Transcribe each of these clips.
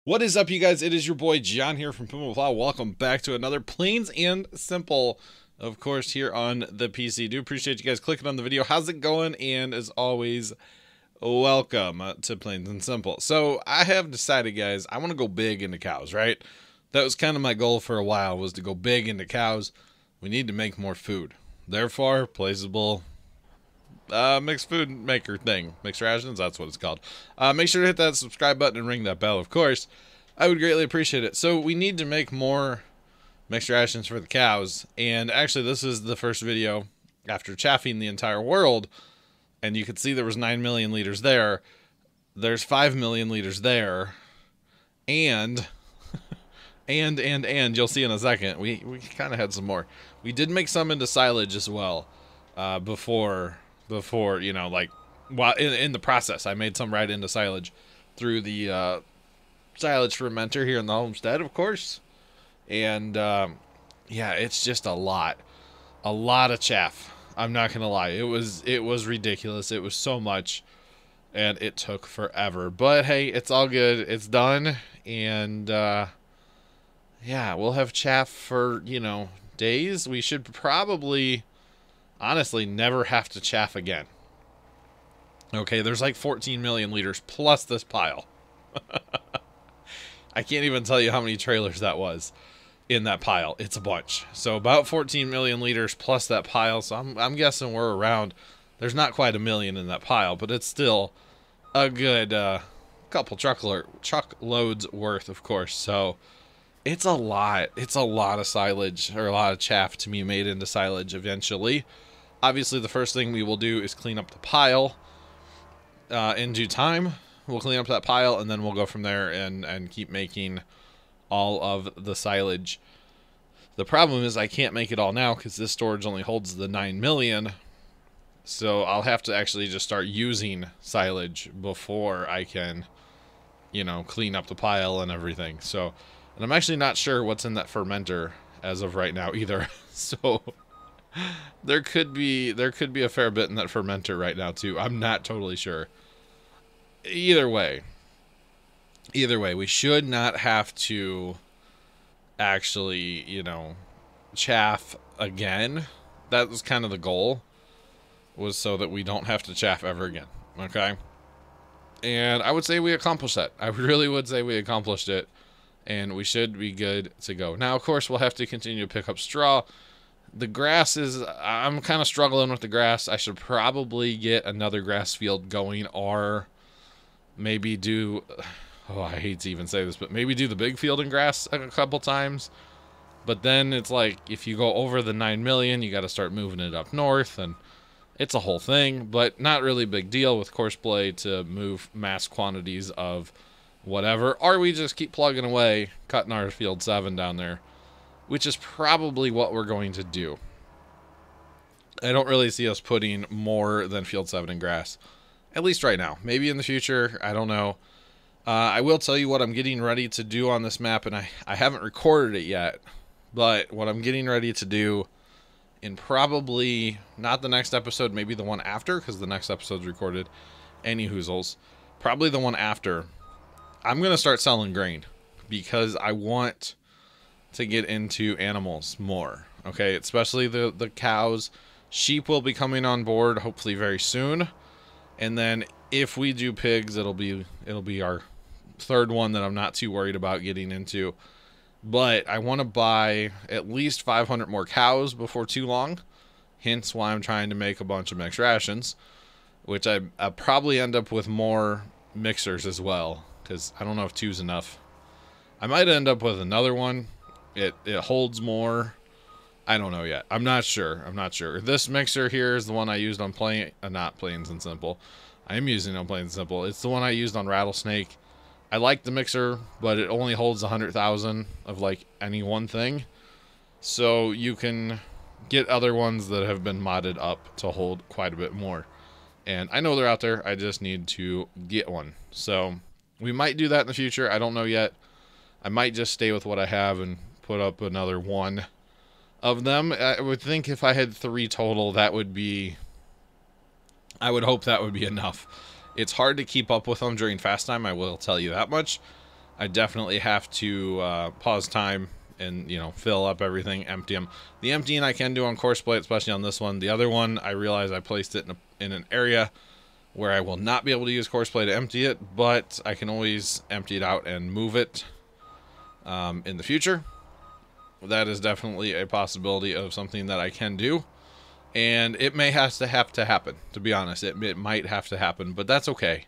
What is up, you guys? It is your boy John here from Pumaplow. Welcome back to another Plains and Simple, of course, here on the PC. Do appreciate you guys clicking on the video. How's it going? And as always, welcome to Plains and Simple. So I have decided, guys, I want to go big into cows, right? That was kind of my goal for a while, was to go big into cows. We need to make more food. Therefore, placeable mixed food maker thing. Mixed rations, that's what it's called. Make sure to hit that subscribe button and ring that bell, of course. I would greatly appreciate it. So we need to make more mixed rations for the cows. And actually, this is the first video after chaffing the entire world. And you can see there was 9 million liters there. There's 5 million liters there. And you'll see in a second, we kind of had some more. We did make some into silage as well before, you know, like, while in the process, I made some right into silage through the silage fermenter here in the homestead, of course. And yeah, it's just a lot of chaff. I'm not gonna lie, it was ridiculous. It was so much, and it took forever. But hey, it's all good. It's done, and yeah, we'll have chaff for, you know, days. We should probably, honestly, never have to chaff again. Okay, there's like 14 million liters plus this pile. I can't even tell you how many trailers that was in that pile. It's a bunch. So about 14 million liters plus that pile. So I'm guessing we're around, there's not quite a million in that pile, but it's still a good couple truckloads worth, of course. So it's a lot. It's a lot of silage, or a lot of chaff to be made into silage eventually. Obviously, the first thing we will do is clean up the pile in due time. We'll clean up that pile, and then we'll go from there and keep making all of the silage. The problem is I can't make it all now because this storage only holds the 9 million. So I'll have to actually just start using silage before I can, you know, clean up the pile and everything. So, and I'm actually not sure what's in that fermenter as of right now either. So there could be a fair bit in that fermenter right now too. I'm not totally sure. Either way, we should not have to actually, you know, chaff again. That was kind of the goal, was so that we don't have to chaff ever again. Okay. And I would say we accomplished that. I really would say we accomplished it, and we should be good to go. Now, of course, we'll have to continue to pick up straw. The grass is, I'm kind of struggling with the grass. I should probably get another grass field going, or maybe do, oh, I hate to even say this, but maybe do the big field in grass a couple times. But then it's like, if you go over the 9 million, you got to start moving it up north, and it's a whole thing, but not really a big deal with courseplay to move mass quantities of whatever. Or we just keep plugging away, cutting our field 7 down there, which is probably what we're going to do. I don't really see us putting more than field 7 in grass, at least right now. Maybe in the future, I don't know. I will tell you what I'm getting ready to do on this map, and I haven't recorded it yet, but what I'm getting ready to do in probably not the next episode, maybe the one after, because the next episode's recorded, any hoozles, probably the one after, I'm going to start selling grain, because I want to get into animals more, okay? Especially the cows. Sheep will be coming on board hopefully very soon. And then if we do pigs, it'll be our third one that I'm not too worried about getting into. But I want to buy at least 500 more cows before too long. Hence why I'm trying to make a bunch of mixed rations, which I'll probably end up with more mixers as well, because I don't know if 2's enough. I might end up with another one. It holds more. I don't know yet. I'm not sure. This mixer here is the one I used on not Plains and Simple. I am using it on Plains and Simple. It's the one I used on Rattlesnake. I like the mixer, but it only holds 100,000 of like any one thing. So you can get other ones that have been modded up to hold quite a bit more. And I know they're out there. I just need to get one. So we might do that in the future. I don't know yet. I might just stay with what I have and put up another one of them. I would think if I had 3 total, that would be, I would hope that would be enough. It's hard to keep up with them during fast time, I will tell you that much. I definitely have to pause time and, you know, fill up everything, empty them. The emptying I can do on course plate, especially on this one. The other one, I realize I placed it in an area where I will not be able to use course plate to empty it, but I can always empty it out and move it in the future. That is definitely a possibility of something that I can do. And it may have to happen, to be honest. It might have to happen, but that's okay.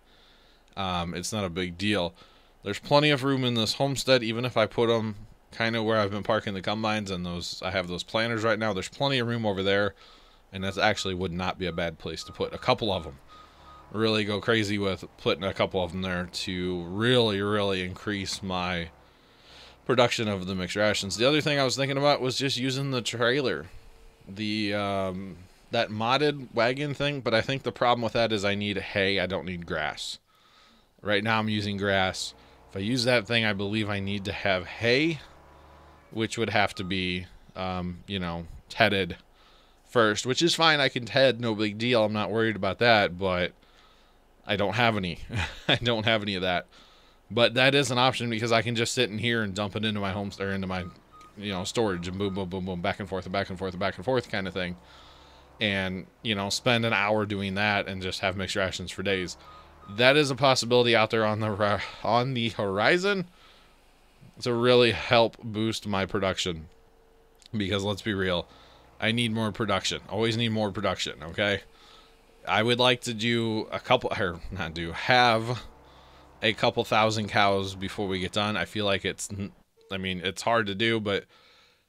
It's not a big deal. There's plenty of room in this homestead, even if I put them kind of where I've been parking the combines and those. I have those planters right now. There's plenty of room over there, and that actually would not be a bad place to put a couple of them. Really go crazy with putting a couple of them there to really increase my production of the mixed rations. The other thing I was thinking about was just using the trailer, the that modded wagon thing, but I think the problem with that is I need hay. I don't need grass. Right now I'm using grass. If I use that thing, I believe I need to have hay, which would have to be, you know, tedded first, which is fine. I can ted, no big deal. I'm not worried about that, but I don't have any. I don't have any of that. But that is an option because I can just sit in here and dump it into my home or into my, you know, storage and boom, boom, boom, boom, back and forth, and back and forth, and back and forth kind of thing. And, you know, spend an hour doing that and just have mixed rations for days. That is a possibility out there on the horizon to really help boost my production. Because let's be real, I need more production. Always need more production, okay? I would like to do have a couple thousand cows before we get done. I feel like it's hard to do, but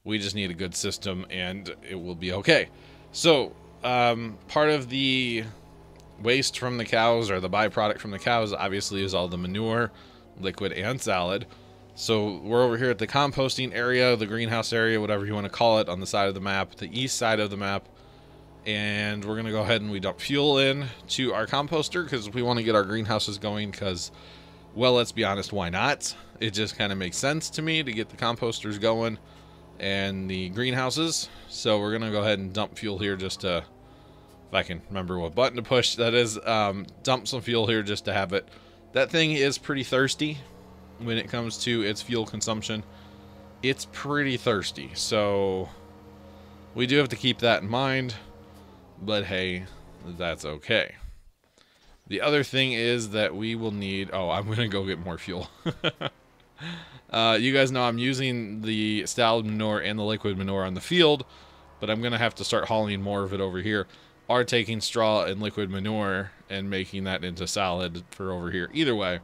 we just need a good system and it will be okay. So, part of the waste from the cows, or the byproduct from the cows, obviously is all the manure, liquid and solid. So we're over here at the composting area, the greenhouse area, whatever you want to call it, on the side of the map, the east side of the map. And we're going to go ahead and we dump fuel in to our composter because we want to get our greenhouses going because, well, let's be honest, why not? It just kind of makes sense to me to get the composters going and the greenhouses. So we're going to go ahead and dump fuel here just to, if I can remember what button to push, that is, dump some fuel here just to have it. That thing is pretty thirsty when it comes to its fuel consumption. It's pretty thirsty, so we do have to keep that in mind, but hey, that's okay. The other thing is that we will need, I'm going to go get more fuel. You guys know I'm using the stalled manure and the liquid manure on the field, but I'm going to have to start hauling more of it over here. Are taking straw and liquid manure and making that into solid for over here. Either way,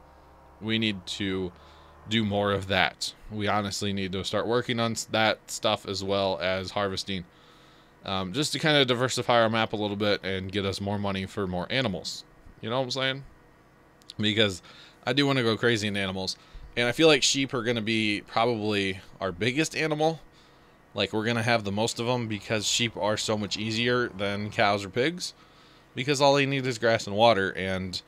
we need to do more of that. We honestly need to start working on that stuff as well as harvesting, just to kind of diversify our map a little bit and get us more money for more animals. You know what I'm saying? Because I do want to go crazy in animals, and I feel like sheep are going to be probably our biggest animal. Like, we're going to have the most of them because sheep are so much easier than cows or pigs. Because all they need is grass and water. And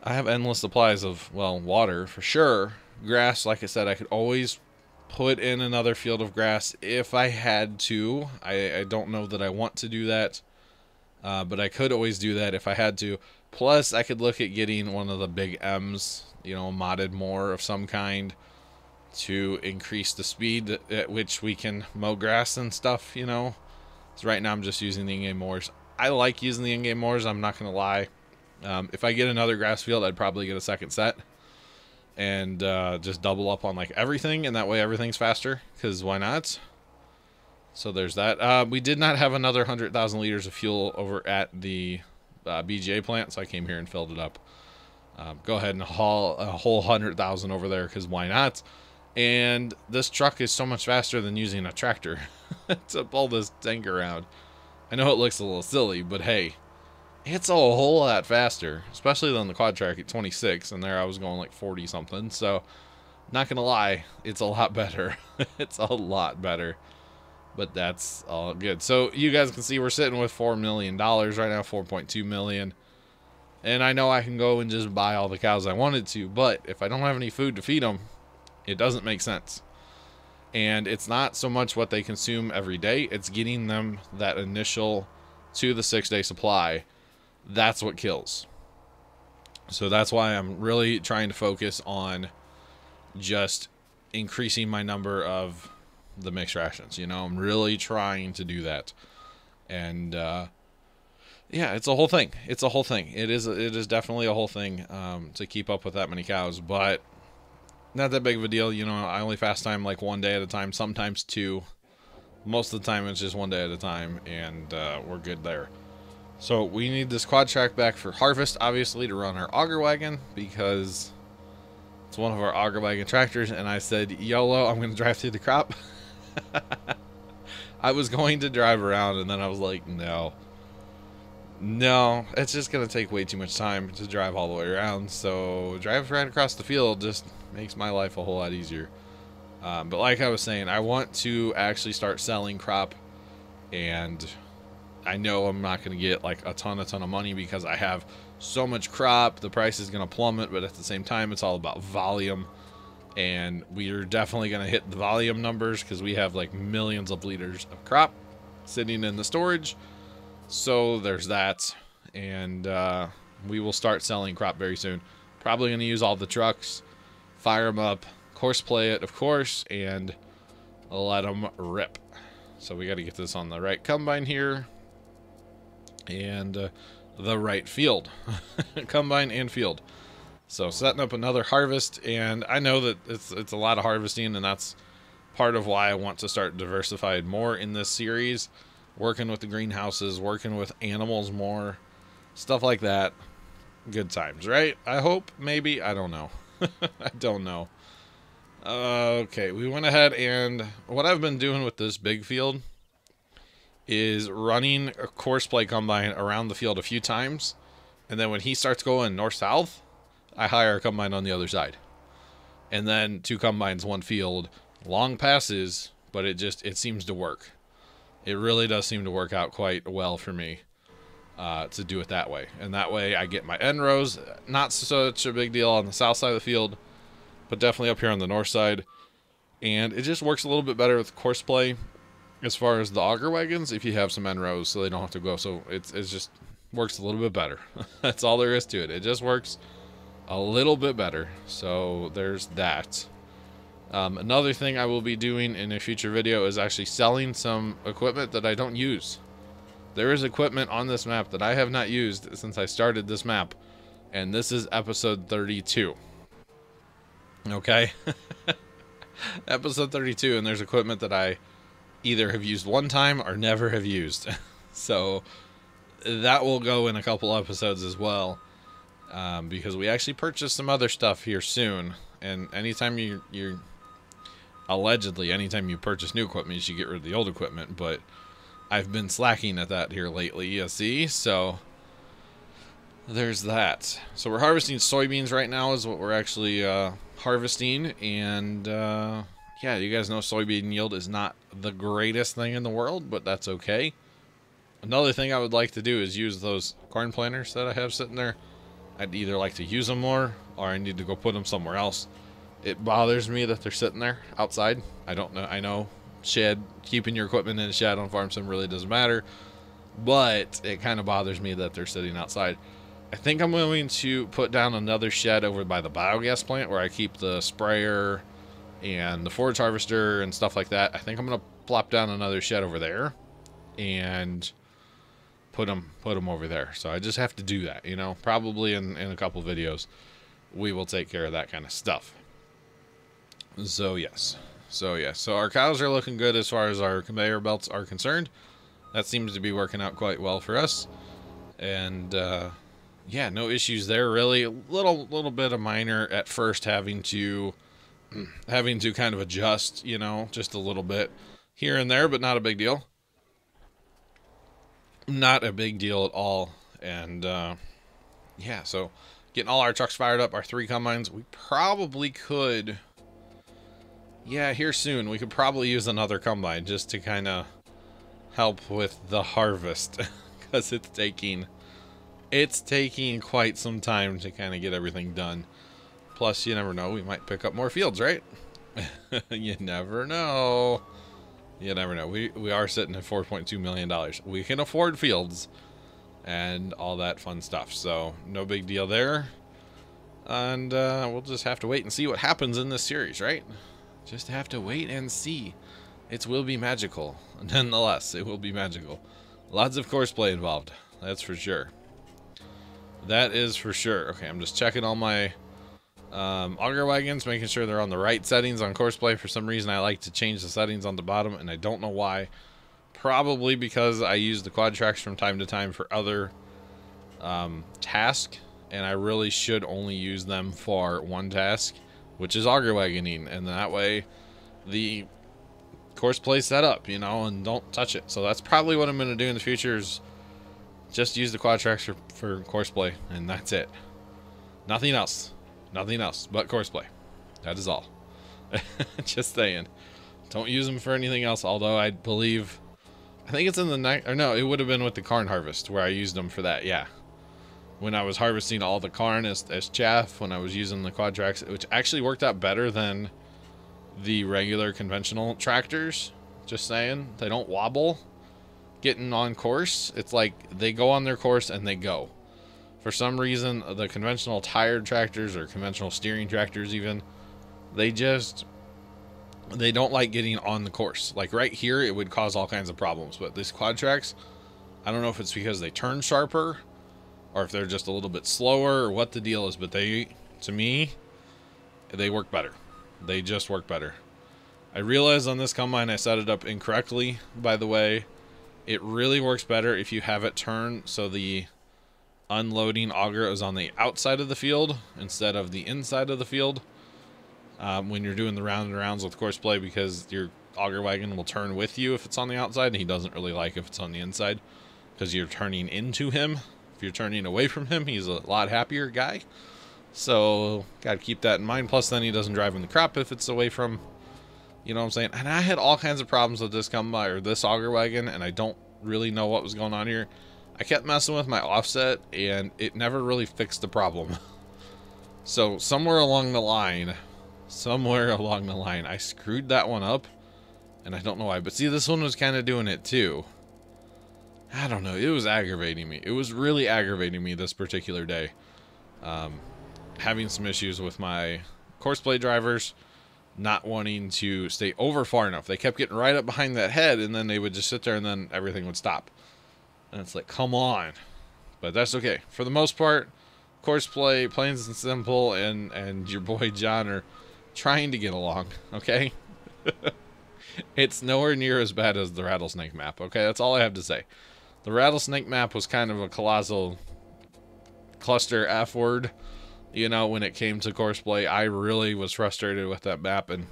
I have endless supplies of, well, water for sure. Grass, like I said, I could always put in another field of grass if I had to. I don't know that I want to do that. But I could always do that if I had to. Plus, I could look at getting one of the big M's, you know, modded more of some kind, to increase the speed at which we can mow grass and stuff, you know. So right now I'm just using the in-game mowers. I like using the in-game mowers, I'm not going to lie. If I get another grass field, I'd probably get a second set. And just double up on like everything, and that way everything's faster, because why not? So there's that. We did not have another 100,000 liters of fuel over at the BGA plant, so I came here and filled it up. Go ahead and haul a whole 100,000 over there, because why not? And this truck is so much faster than using a tractor to pull this tank around. I know it looks a little silly, but hey, it's a whole lot faster, especially on the quad track at 26, and there I was going like 40 something. So not gonna lie, it's a lot better. It's a lot better, but that's all good. So you guys can see we're sitting with $4 million right now, 4.2 million. And I know I can go and just buy all the cows I wanted to, but if I don't have any food to feed them, it doesn't make sense. And it's not so much what they consume every day, it's getting them that initial 2 to 6 day supply. That's what kills. So that's why I'm really trying to focus on just increasing my number of the mixed rations. You know, I'm really trying to do that. And yeah, it's a whole thing. It's a whole thing. It is definitely a whole thing to keep up with that many cows, but not that big of a deal. You know, I only fast time like 1 day at a time, sometimes 2. Most of the time it's just 1 day at a time, and we're good there. So we need this quad track back for harvest, obviously, to run our auger wagon, because it's one of our auger wagon tractors, and I said, YOLO, I'm going to drive through the crop. I was going to drive around, and then I was like, no, it's just going to take way too much time to drive all the way around, so driving right across the field just makes my life a whole lot easier. But like I was saying, I want to actually start selling crop, and I know I'm not going to get like a ton of money because I have so much crop. The price is going to plummet, but at the same time, it's all about volume. And we are definitely going to hit the volume numbers because we have like millions of liters of crop sitting in the storage. So there's that. And we will start selling crop very soon. Probably going to use all the trucks, fire them up, course play it, of course, and let them rip. So we got to get this on the right combine here. And the right field. Combine and field. So setting up another harvest, and I know that it's a lot of harvesting, and that's part of why I want to start diversified more in this series. Working with the greenhouses, working with animals more, stuff like that. Good times, right? I hope, maybe, I don't know. I don't know. Okay, we went ahead, and what I've been doing with this big field is running a course play combine around the field a few times, and then when he starts going north-south, I hire a combine on the other side. And then 2 combines, 1 field, long passes, but it seems to work. It really does seem to work out quite well for me to do it that way. And that way I get my end rows, not such a big deal on the south side of the field, but definitely up here on the north side. And it just works a little bit better with course play as far as the auger wagons, if you have some end rows so they don't have to go. So it's just works a little bit better. That's all there is to it. It just works a little bit better. So there's that. Another thing I will be doing in a future video is actually selling some equipment that I don't use. There is equipment on this map that I have not used since I started this map, and this is episode 32. Okay? Episode 32, and there's equipment that I either have used one time or never have used. So that will go in a couple episodes as well, because we actually purchased some other stuff here soon. And anytime you're allegedly, anytime you purchase new equipment, you should get rid of the old equipment. But I've been slacking at that here lately, you see. So there's that. So we're harvesting soybeans right now is what we're actually harvesting. And yeah, you guys know soybean yield is not the greatest thing in the world, but that's okay. Another thing I would like to do is use those corn planters that I have sitting there. I'd either like to use them more, or I need to go put them somewhere else. It bothers me that they're sitting there outside. I don't know. I know shed, keeping your equipment in a shed on farm sim really doesn't matter, but it kind of bothers me that they're sitting outside. I think I'm going to put down another shed over by the biogas plant where I keep the sprayer and the forage harvester and stuff like that. I think I'm going to plop down another shed over there and put them over there. So I just have to do that, you know. Probably in a couple videos we will take care of that kind of stuff. So yes. So our cows are looking good as far as our conveyor belts are concerned. That seems to be working out quite well for us. And yeah, no issues there really. A little bit of minor at first having to kind of adjust, you know, just a little bit here and there, but not a big deal. Not a big deal at all. And yeah, so getting all our trucks fired up, our 3 combines. We probably could, yeah, here soon we could probably use another combine just to kind of help with the harvest, because it's taking quite some time to kind of get everything done. Plus, you never know, we might pick up more fields, right? You never know. You never know. We are sitting at $4.2 million. We can afford fields and all that fun stuff. So no big deal there. And we'll just have to wait and see what happens in this series, right? Just have to wait and see. It will be magical. Nonetheless, it will be magical. Lots of courseplay involved. That's for sure. That is for sure. Okay, I'm just checking all my auger wagons, making sure they're on the right settings on courseplay. For some reason, I like to change the settings on the bottom, and I don't know why. Probably because I use the quad tracks from time to time for other tasks, and I really should only use them for one task, which is auger wagoning, and that way the courseplay set up, you know, and don't touch it. So that's probably what I'm going to do in the future, is just use the quad tracks for courseplay, and that's it. Nothing else. Nothing else but courseplay. That is all. Just saying. Don't use them for anything else, although I believe, I think it's in the night, or no, it would have been with the corn harvest where I used them for that, yeah. When I was harvesting all the corn as chaff, when I was using the quad tracks, which actually worked out better than the regular conventional tractors. Just saying. They don't wobble getting on course. It's like they go on their course and they go. For some reason, the conventional tired tractors, or conventional steering tractors even, they don't like getting on the course. Like right here, it would cause all kinds of problems. But these quad tracks, I don't know if it's because they turn sharper, or if they're just a little bit slower, or what the deal is, but they, to me, they work better. They just work better. I realized on this combine I set it up incorrectly, by the way. It really works better if you have it turn so the unloading auger is on the outside of the field instead of the inside of the field when you're doing the round and rounds with courseplay, because your auger wagon will turn with you if it's on the outside, and he doesn't really like if it's on the inside because you're turning into him. If you're turning away from him, he's a lot happier guy. So, got to keep that in mind. Plus, then he doesn't drive in the crop if it's away from, you know what I'm saying? And I had all kinds of problems with this combine, or this auger wagon, and I don't really know what was going on here. I kept messing with my offset, and it never really fixed the problem. So, somewhere along the line, I screwed that one up, and I don't know why. But see, this one was kind of doing it too. I don't know. It was aggravating me. It was really aggravating me this particular day. Having some issues with my courseplay drivers not wanting to stay over far enough. They kept getting right up behind that head, and then they would just sit there, and then everything would stop. And it's like, come on. But that's okay. For the most part, courseplay, plain and simple, and your boy John are trying to get along, okay? It's nowhere near as bad as the rattlesnake map, okay? That's all I have to say. The rattlesnake map was kind of a colossal cluster F word. You know, when it came to courseplay, I really was frustrated with that map, and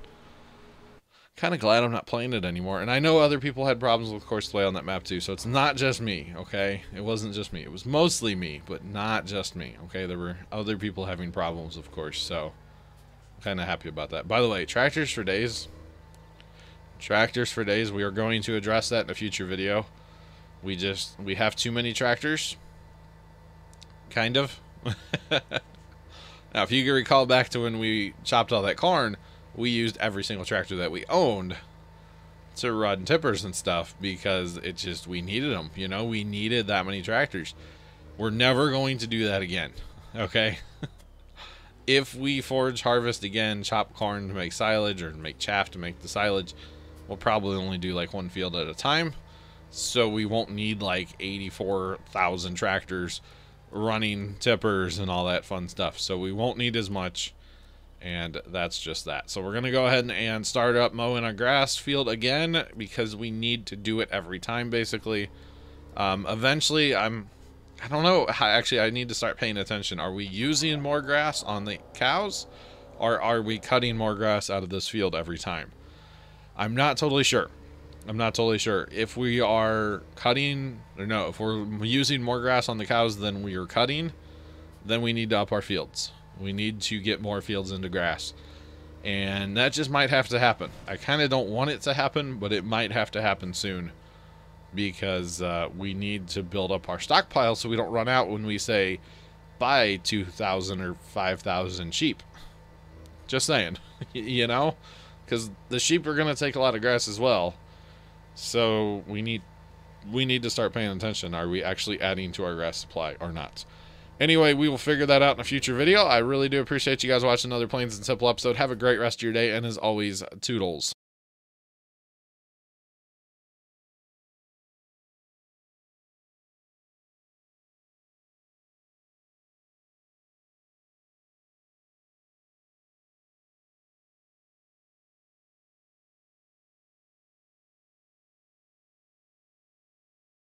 kind of glad I'm not playing it anymore. And I know other people had problems with courseplay on that map too, so it's not just me, okay? It wasn't just me. It was mostly me, but not just me, okay? There were other people having problems, of course, so I'm kind of happy about that. By the way, tractors for days. Tractors for days. We are going to address that in a future video. We have too many tractors. Kind of. Now, if you can recall back to when we chopped all that corn, we used every single tractor that we owned to run tippers and stuff, because we needed them, you know? We needed that many tractors. We're never going to do that again, okay? If we forage harvest again, chop corn to make silage, or make chaff to make the silage, we'll probably only do like one field at a time, so we won't need like 84,000 tractors running tippers and all that fun stuff. So we won't need as much, and that's just that. So we're gonna go ahead and start up mowing our grass field again, because we need to do it every time basically. Eventually I don't know, actually I need to start paying attention. Are we using more grass on the cows, or are we cutting more grass out of this field every time? I'm not totally sure. If we are cutting, or no, if we're using more grass on the cows than we are cutting, then we need to up our fields. We need to get more fields into grass. And that just might have to happen. I kind of don't want it to happen, but it might have to happen soon. Because we need to build up our stockpile so we don't run out when we say buy 2,000 or 5,000 sheep. Just saying, you know? Because the sheep are going to take a lot of grass as well. So we need to start paying attention. Are we actually adding to our grass supply or not? Anyway, we will figure that out in a future video. I really do appreciate you guys watching another Plains and Simple episode. Have a great rest of your day, and as always, toodles.